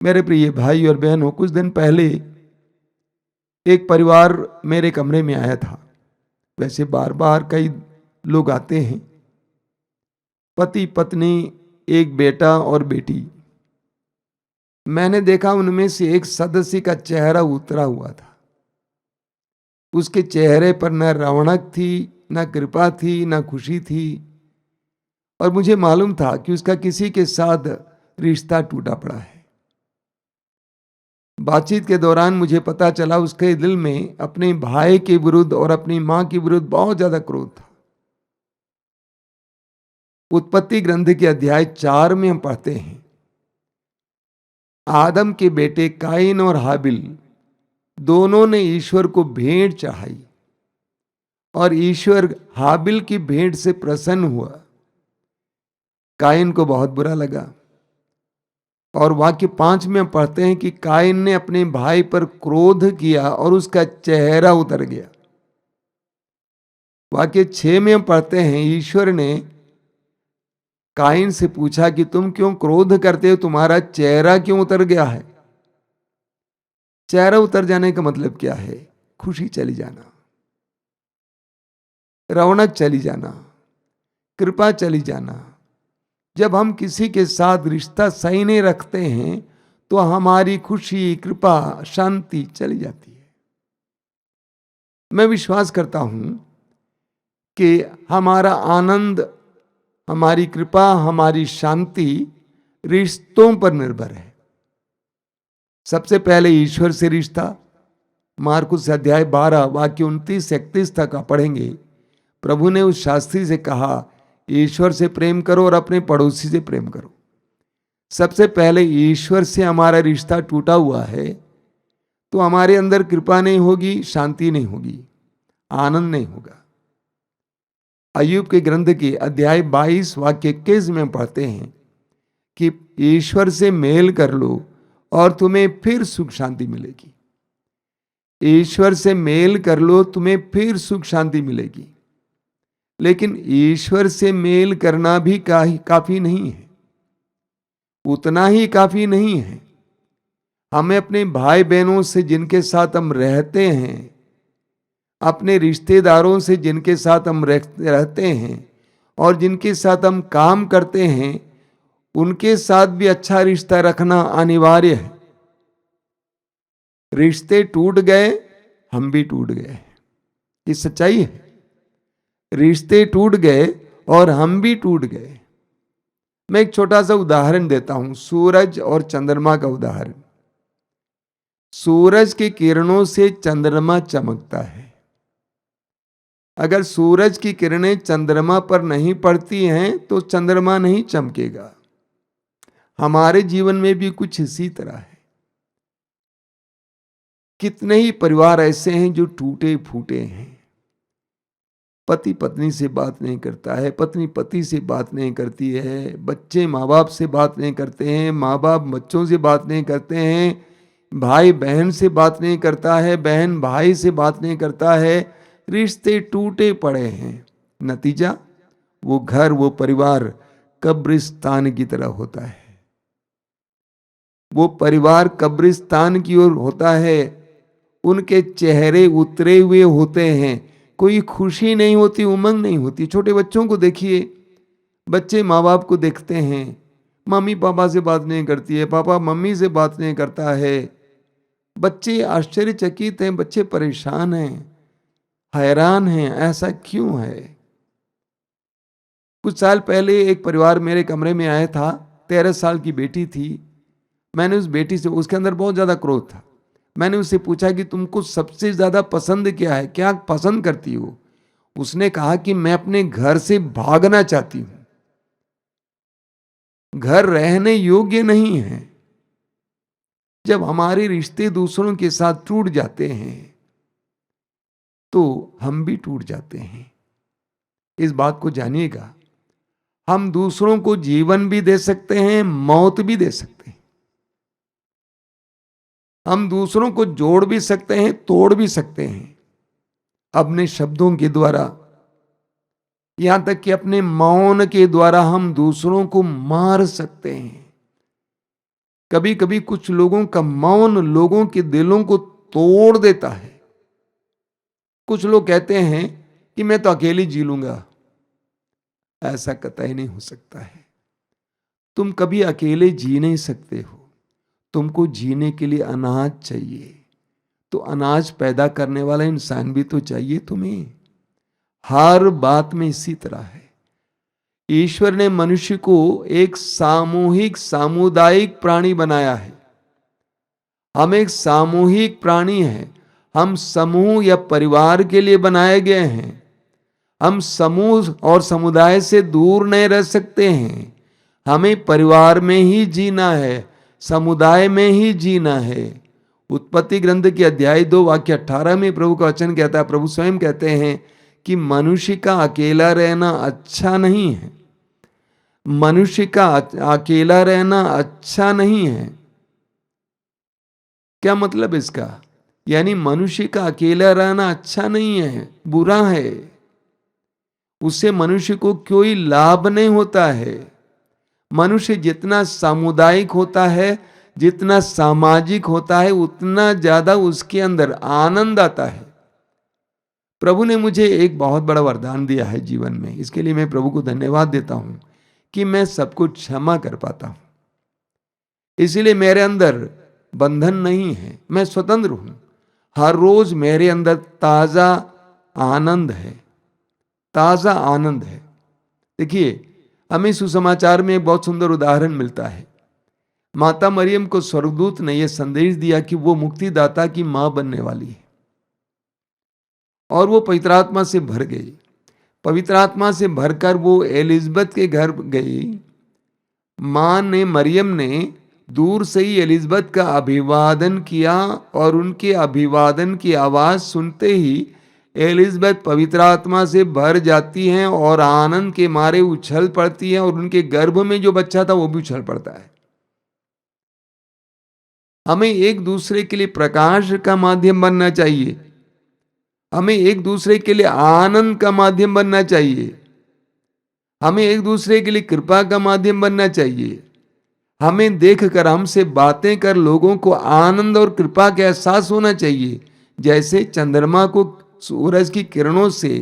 मेरे प्रिय भाई और बहनों, कुछ दिन पहले एक परिवार मेरे कमरे में आया था। वैसे बार बार कई लोग आते हैं। पति पत्नी, एक बेटा और बेटी। मैंने देखा उनमें से एक सदस्य का चेहरा उतरा हुआ था। उसके चेहरे पर न रौनक थी, न कृपा थी, न खुशी थी। और मुझे मालूम था कि उसका किसी के साथ रिश्ता टूटा पड़ा है। बातचीत के दौरान मुझे पता चला उसके दिल में अपने भाई के विरुद्ध और अपनी मां के विरुद्ध बहुत ज्यादा क्रोध था। उत्पत्ति ग्रंथ के अध्याय 4 में हम पढ़ते हैं, आदम के बेटे काइन और हाबिल दोनों ने ईश्वर को भेंट चढ़ाई और ईश्वर हाबिल की भेंट से प्रसन्न हुआ। काइन को बहुत बुरा लगा और वाक्य 5 में पढ़ते हैं कि काइन ने अपने भाई पर क्रोध किया और उसका चेहरा उतर गया। वाक्य 6 में हम पढ़ते हैं, ईश्वर ने काइन से पूछा कि तुम क्यों क्रोध करते हो, तुम्हारा चेहरा क्यों उतर गया है। चेहरा उतर जाने का मतलब क्या है? खुशी चली जाना, रौनक चली जाना, कृपा चली जाना। जब हम किसी के साथ रिश्ता सही नहीं रखते हैं तो हमारी खुशी, कृपा, शांति चली जाती है। मैं विश्वास करता हूं कि हमारा आनंद, हमारी कृपा, हमारी शांति रिश्तों पर निर्भर है। सबसे पहले ईश्वर से रिश्ता। मार्कुस अध्याय 12 वाक्य 29-31 तक आप पढ़ेंगे। प्रभु ने उस शास्त्री से कहा, ईश्वर से प्रेम करो और अपने पड़ोसी से प्रेम करो। सबसे पहले ईश्वर से हमारा रिश्ता टूटा हुआ है तो हमारे अंदर कृपा नहीं होगी, शांति नहीं होगी, आनंद नहीं होगा। अय्यूब के ग्रंथ के अध्याय 22 वाक्य 21 में पढ़ते हैं कि ईश्वर से मेल कर लो और तुम्हें फिर सुख शांति मिलेगी। ईश्वर से मेल कर लो, तुम्हें फिर सुख शांति मिलेगी। लेकिन ईश्वर से मेल करना भी काफी नहीं है, उतना ही काफी नहीं है। हमें अपने भाई बहनों से जिनके साथ हम रहते हैं, अपने रिश्तेदारों से जिनके साथ हम रहते हैं और जिनके साथ हम काम करते हैं, उनके साथ भी अच्छा रिश्ता रखना अनिवार्य है। रिश्ते टूट गए, हम भी टूट गए, ये सच्चाई है। रिश्ते टूट गए और हम भी टूट गए। मैं एक छोटा सा उदाहरण देता हूं, सूरज और चंद्रमा का उदाहरण। सूरज की किरणों से चंद्रमा चमकता है। अगर सूरज की किरणें चंद्रमा पर नहीं पड़ती हैं तो चंद्रमा नहीं चमकेगा। हमारे जीवन में भी कुछ इसी तरह है। कितने ही परिवार ऐसे हैं जो टूटे फूटे हैं। पति पत्नी से बात नहीं करता है, पत्नी पति से बात नहीं करती है, बच्चे माँ बाप से बात नहीं करते हैं, माँ बाप बच्चों से बात नहीं करते हैं, भाई बहन से बात नहीं करता है, बहन भाई से बात नहीं करता है। रिश्ते टूटे पड़े हैं। नतीजा, वो घर, वो परिवार कब्रिस्तान की तरह होता है। वो परिवार कब्रिस्तान की ओर होता है। उनके चेहरे उतरे हुए होते हैं, कोई खुशी नहीं होती, उमंग नहीं होती। छोटे बच्चों को देखिए, बच्चे माँ बाप को देखते हैं, मम्मी पापा से बात नहीं करती है, पापा मम्मी से बात नहीं करता है। बच्चे आश्चर्यचकित हैं, बच्चे परेशान हैं, हैरान हैं, ऐसा क्यों है? कुछ साल पहले एक परिवार मेरे कमरे में आया था। 13 साल की बेटी थी। मैंने उस बेटी से, उसके अंदर बहुत ज्यादा क्रोध था, मैंने उससे पूछा कि तुमको सबसे ज्यादा पसंद क्या है, क्या पसंद करती हो? उसने कहा कि मैं अपने घर से भागना चाहती हूं, घर रहने योग्य नहीं है। जब हमारे रिश्ते दूसरों के साथ टूट जाते हैं तो हम भी टूट जाते हैं। इस बात को जानिएगा, हम दूसरों को जीवन भी दे सकते हैं, मौत भी दे सकते हैं। हम दूसरों को जोड़ भी सकते हैं, तोड़ भी सकते हैं, अपने शब्दों के द्वारा। यहां तक कि अपने मौन के द्वारा हम दूसरों को मार सकते हैं। कभी कभी कुछ लोगों का मौन लोगों के दिलों को तोड़ देता है। कुछ लोग कहते हैं कि मैं तो अकेले जी लूंगा। ऐसा कतई नहीं हो सकता है। तुम कभी अकेले जी नहीं सकते हो। तुमको जीने के लिए अनाज चाहिए, तो अनाज पैदा करने वाला इंसान भी तो चाहिए तुम्हें। हर बात में इसी तरह है। ईश्वर ने मनुष्य को एक सामूहिक सामुदायिक प्राणी बनाया है। हम एक सामूहिक प्राणी हैं। हम समूह या परिवार के लिए बनाए गए हैं। हम समूह और समुदाय से दूर नहीं रह सकते हैं। हमें परिवार में ही जीना है, समुदाय में ही जीना है। उत्पत्ति ग्रंथ के अध्याय 2 वाक्य 18 में प्रभु का वचन कहता है, प्रभु स्वयं कहते हैं कि मनुष्य का अकेला रहना अच्छा नहीं है। मनुष्य का अकेला रहना अच्छा नहीं है। क्या मतलब इसका? यानी मनुष्य का अकेला रहना अच्छा नहीं है, बुरा है। उससे मनुष्य को कोई लाभ नहीं होता है। मनुष्य जितना सामुदायिक होता है, जितना सामाजिक होता है, उतना ज्यादा उसके अंदर आनंद आता है। प्रभु ने मुझे एक बहुत बड़ा वरदान दिया है जीवन में। इसके लिए मैं प्रभु को धन्यवाद देता हूं कि मैं सब कुछ क्षमा कर पाता हूं। इसलिए मेरे अंदर बंधन नहीं है, मैं स्वतंत्र हूं। हर रोज मेरे अंदर ताजा आनंद है, ताजा आनंद है। देखिए, हमें सुसमाचार में एक बहुत सुंदर उदाहरण मिलता है। माता मरियम को स्वर्गदूत ने यह संदेश दिया कि वो मुक्तिदाता की मां बनने वाली है, और वो पवित्र आत्मा से भर गई। पवित्र आत्मा से भरकर वो एलिजबेथ के घर गई। मां ने, मरियम ने दूर से ही एलिजबेथ का अभिवादन किया, और उनके अभिवादन की आवाज सुनते ही एलिजबेथ पवित्र आत्मा से भर जाती हैं और आनंद के मारे उछल पड़ती हैं, और उनके गर्भ में जो बच्चा था वो भी उछल पड़ता है। हमें एक दूसरे के लिए प्रकाश का माध्यम बनना चाहिए। हमें एक दूसरे के लिए आनंद का माध्यम बनना चाहिए। हमें एक दूसरे के लिए कृपा का माध्यम बनना चाहिए। हमें देखकर, हमसे बातें कर लोगों को आनंद और कृपा का एहसास होना चाहिए। जैसे चंद्रमा को सूरज की किरणों से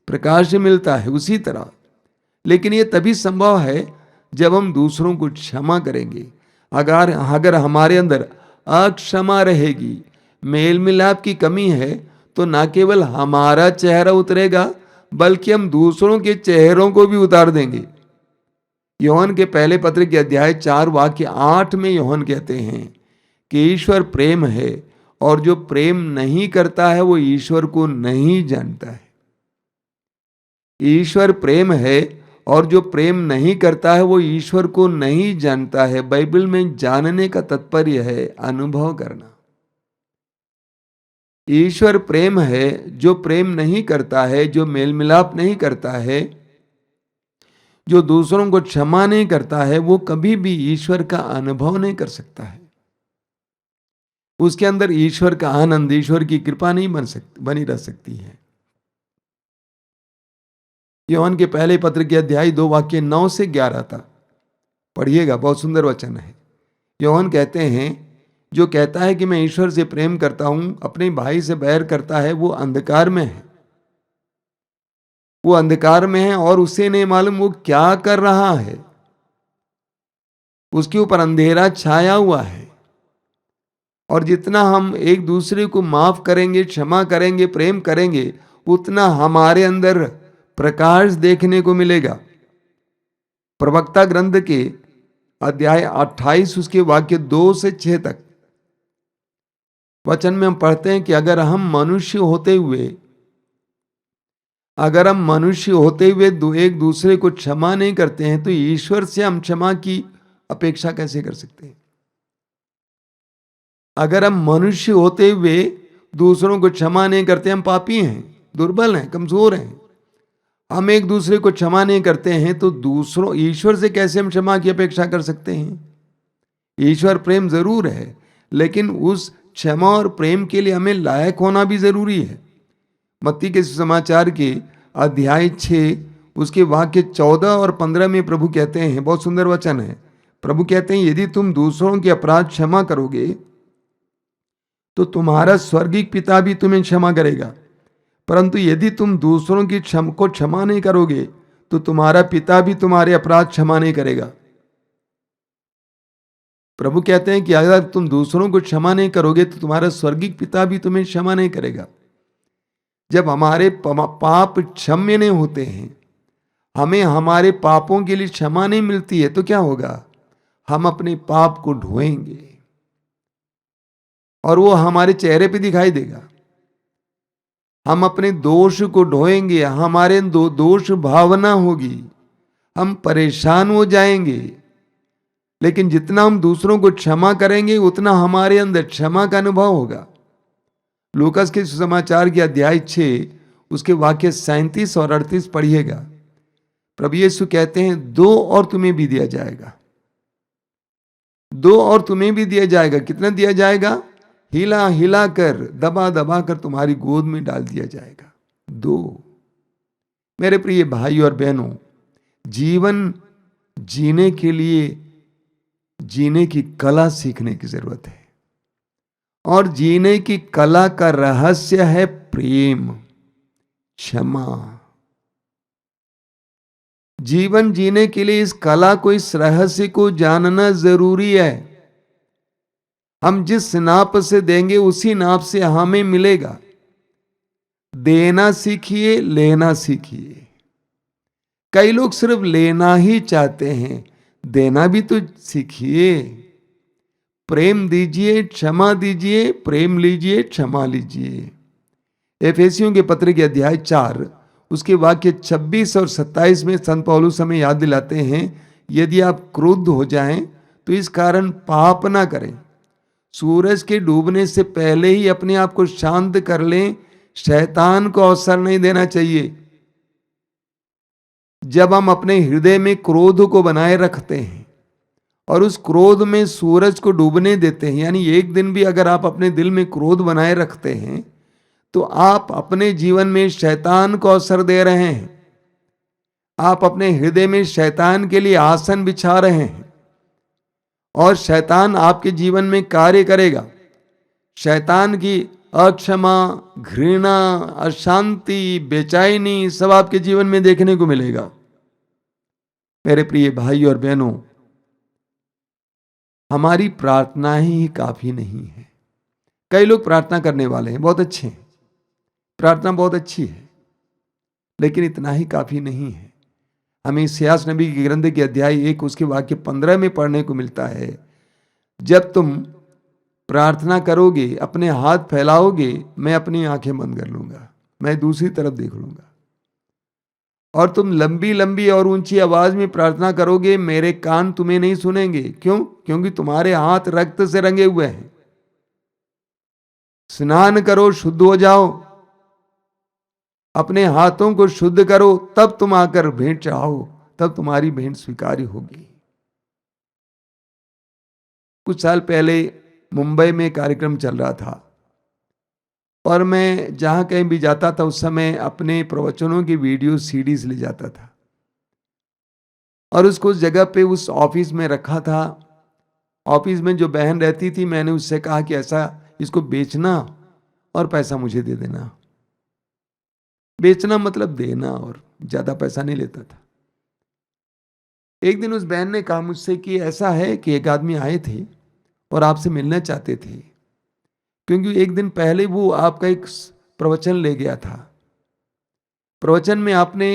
प्रकाश मिलता है, उसी तरह। लेकिन ये तभी संभव है जब हम दूसरों को क्षमा करेंगे। अगर हमारे अंदर अक्षमा रहेगी, मेल मिलाप की कमी है, तो ना केवल हमारा चेहरा उतरेगा, बल्कि हम दूसरों के चेहरों को भी उतार देंगे। यूहन्ना के पहले पत्र के अध्याय 4 वाक्य 8 में यूहन्ना कहते हैं कि ईश्वर प्रेम है, और जो प्रेम नहीं करता है वो ईश्वर को नहीं जानता है। ईश्वर प्रेम है, और जो प्रेम नहीं करता है वो ईश्वर को नहीं जानता है। बाइबल में जानने का तात्पर्य है अनुभव करना। ईश्वर प्रेम है। जो प्रेम नहीं करता है, जो मेल मिलाप नहीं करता है, जो दूसरों को क्षमा नहीं करता है, वो कभी भी ईश्वर का अनुभव नहीं कर सकता है। उसके अंदर ईश्वर का आनंद, ईश्वर की कृपा नहीं बनी रह सकती है। यूहन्ना के पहले पत्र के अध्याय 2 वाक्य 9 से 11 तक पढ़िएगा, बहुत सुंदर वचन है। यूहन्ना कहते हैं, जो कहता है कि मैं ईश्वर से प्रेम करता हूं, अपने भाई से बैर करता है, वो अंधकार में है। वो अंधकार में है और उसे नहीं मालूम वो क्या कर रहा है। उसके ऊपर अंधेरा छाया हुआ है। और जितना हम एक दूसरे को माफ करेंगे, क्षमा करेंगे, प्रेम करेंगे, उतना हमारे अंदर प्रकाश देखने को मिलेगा। प्रवक्ता ग्रंथ के अध्याय 28 उसके वाक्य 2 से 6 तक वचन में हम पढ़ते हैं कि अगर हम मनुष्य होते हुए एक दूसरे को क्षमा नहीं करते हैं, तो ईश्वर से हम क्षमा की अपेक्षा कैसे कर सकते हैं? अगर हम मनुष्य होते हुए दूसरों को क्षमा नहीं करते, हम पापी हैं, दुर्बल हैं, कमजोर हैं। हम एक दूसरे को क्षमा नहीं करते हैं, तो ईश्वर से कैसे हम क्षमा की अपेक्षा कर सकते हैं? ईश्वर प्रेम जरूर है, लेकिन उस क्षमा और प्रेम के लिए हमें लायक होना भी जरूरी है। मत्ती के समाचार के अध्याय 6 उसके वाक्य 14 और 15 में प्रभु कहते हैं, बहुत सुंदर वचन है। प्रभु कहते हैं यदि तुम दूसरों के अपराध क्षमा करोगे तो तुम्हारा स्वर्गीय पिता भी तुम्हें क्षमा करेगा, परंतु यदि तुम दूसरों की को क्षमा नहीं करोगे तो तुम्हारा पिता भी तुम्हारे अपराध क्षमा नहीं करेगा। प्रभु कहते हैं कि अगर तुम दूसरों को क्षमा नहीं करोगे तो तुम्हारा स्वर्गीय पिता भी तुम्हें क्षमा नहीं करेगा। जब हमारे पाप क्षम्य नहीं होते हैं, हमें हमारे पापों के लिए क्षमा नहीं मिलती है, तो क्या होगा? हम अपने पाप को ढोएंगे और वो हमारे चेहरे पे दिखाई देगा। हम अपने दोष को ढोएंगे, हमारे दोष भावना होगी, हम परेशान हो जाएंगे। लेकिन जितना हम दूसरों को क्षमा करेंगे उतना हमारे अंदर क्षमा का अनुभव होगा। लूकास के सुसमाचार के अध्याय 6 उसके वाक्य 37 और 38 पढ़िएगा। प्रभु यीशु कहते हैं 2 और तुम्हें भी दिया जाएगा, 2 और तुम्हें भी दिया जाएगा। कितना दिया जाएगा? हिला हिला कर, दबा दबा कर तुम्हारी गोद में डाल दिया जाएगा। 2। मेरे प्रिय भाई और बहनों, जीवन जीने के लिए जीने की कला सीखने की जरूरत है, और जीने की कला का रहस्य है प्रेम, क्षमा। जीवन जीने के लिए इस कला को, इस रहस्य को जानना जरूरी है। हम जिस नाप से देंगे उसी नाप से हमें मिलेगा। देना सीखिए, लेना सीखिए। कई लोग सिर्फ लेना ही चाहते हैं, देना भी तो सीखिए। प्रेम दीजिए, क्षमा दीजिए, प्रेम लीजिए, क्षमा लीजिए। एफेसियों के पत्र के अध्याय 4 उसके वाक्य 26 और 27 में संत पौलुस हमें याद दिलाते हैं, यदि आप क्रुद्ध हो जाएं तो इस कारण पाप ना करें। सूरज के डूबने से पहले ही अपने आप को शांत कर लें। शैतान को अवसर नहीं देना चाहिए। जब हम अपने हृदय में क्रोध को बनाए रखते हैं और उस क्रोध में सूरज को डूबने देते हैं, यानी एक दिन भी अगर आप अपने दिल में क्रोध बनाए रखते हैं तो आप अपने जीवन में शैतान को अवसर दे रहे हैं। आप अपने हृदय में शैतान के लिए आसन बिछा रहे हैं और शैतान आपके जीवन में कार्य करेगा। शैतान की अक्षमा, घृणा, अशांति, बेचैनी सब आपके जीवन में देखने को मिलेगा। मेरे प्रिय भाई और बहनों, हमारी प्रार्थना ही काफी नहीं है। कई लोग प्रार्थना करने वाले हैं, बहुत अच्छे हैं, प्रार्थना बहुत अच्छी है, लेकिन इतना ही काफी नहीं है। हमें इस्यास नबी के ग्रंथ के अध्याय 1 उसके वाक्य 15 में पढ़ने को मिलता है, जब तुम प्रार्थना करोगे, अपने हाथ फैलाओगे, मैं अपनी आंखें बंद कर लूंगा, मैं दूसरी तरफ देख लूंगा, और तुम लंबी लंबी और ऊंची आवाज में प्रार्थना करोगे, मेरे कान तुम्हें नहीं सुनेंगे। क्यों? क्योंकि तुम्हारे हाथ रक्त से रंगे हुए हैं। स्नान करो, शुद्ध हो जाओ, अपने हाथों को शुद्ध करो, तब तुम आकर भेंट चढ़ाओ, तब तुम्हारी भेंट स्वीकार्य होगी। कुछ साल पहले मुंबई में कार्यक्रम चल रहा था और मैं जहां कहीं भी जाता था उस समय अपने प्रवचनों की वीडियो सीडीज ले जाता था और उसको उस जगह पे उस ऑफिस में रखा था। ऑफिस में जो बहन रहती थी, मैंने उससे कहा कि ऐसा इसको बेचना और पैसा मुझे दे देना। बेचना मतलब देना, और ज्यादा पैसा नहीं लेता था। एक दिन उस बहन ने कहा मुझसे कि ऐसा है कि एक आदमी आए थे और आपसे मिलना चाहते थे, क्योंकि एक दिन पहले वो आपका एक प्रवचन ले गया था। प्रवचन में आपने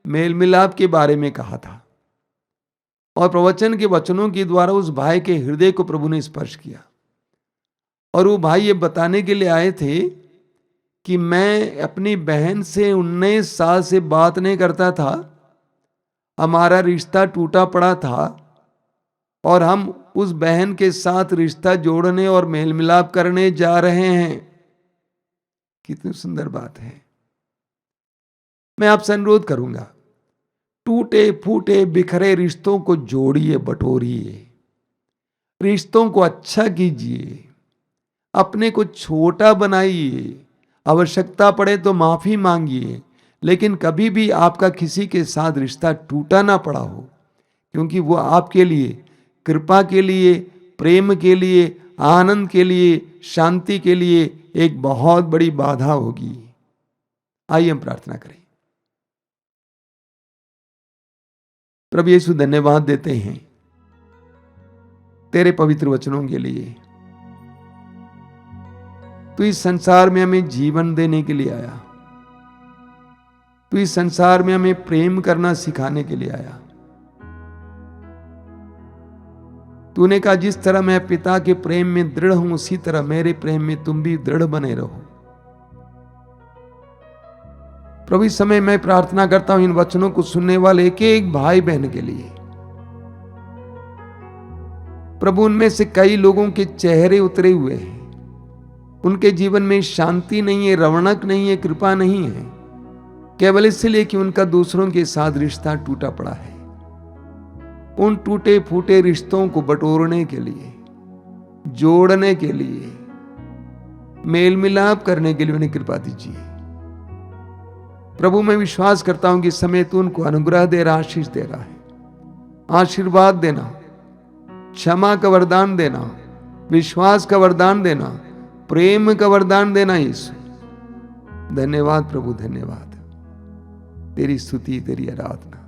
मेल मिलाप के बारे में कहा था और प्रवचन के वचनों के द्वारा उस भाई के हृदय को प्रभु ने स्पर्श किया। और वो भाई ये बताने के लिए आए थे कि मैं अपनी बहन से 19 साल से बात नहीं करता था, हमारा रिश्ता टूटा पड़ा था और हम उस बहन के साथ रिश्ता जोड़ने और मेल मिलाप करने जा रहे हैं। कितनी सुंदर बात है। मैं आपसे अनुरोध करूंगा, टूटे फूटे बिखरे रिश्तों को जोड़िए, बटोरिए, रिश्तों को अच्छा कीजिए, अपने को छोटा बनाइए, आवश्यकता पड़े तो माफी मांगिए, लेकिन कभी भी आपका किसी के साथ रिश्ता टूटा ना पड़ा हो, क्योंकि वो आपके लिए कृपा के लिए, प्रेम के लिए, आनंद के लिए, शांति के लिए एक बहुत बड़ी बाधा होगी। आइए हम प्रार्थना करें। प्रभु यीशु, धन्यवाद देते हैं तेरे पवित्र वचनों के लिए। तू इस संसार में हमें जीवन देने के लिए आया। तू इस संसार में हमें प्रेम करना सिखाने के लिए आया। तूने कहा जिस तरह मैं पिता के प्रेम में दृढ़ हूं, उसी तरह मेरे प्रेम में तुम भी दृढ़ बने रहो। प्रभु इस समय मैं प्रार्थना करता हूं इन वचनों को सुनने वाले एक एक भाई बहन के लिए। प्रभु उनमें से कई लोगों के चेहरे उतरे हुए हैं, उनके जीवन में शांति नहीं है, रौनक नहीं है, कृपा नहीं है, केवल इसलिए कि उनका दूसरों के साथ रिश्ता टूटा पड़ा है। उन टूटे फूटे रिश्तों को बटोरने के लिए, जोड़ने के लिए, मेल मिलाप करने के लिए उन्हें कृपा दीजिए। प्रभु मैं विश्वास करता हूं कि इस समय तू उनको अनुग्रह दे रहा, आशीष दे रहा है। आशीर्वाद देना, क्षमा का वरदान देना, विश्वास का वरदान देना, प्रेम का वरदान देना। यीशु धन्यवाद प्रभु, धन्यवाद। तेरी स्तुति, तेरी आराधना।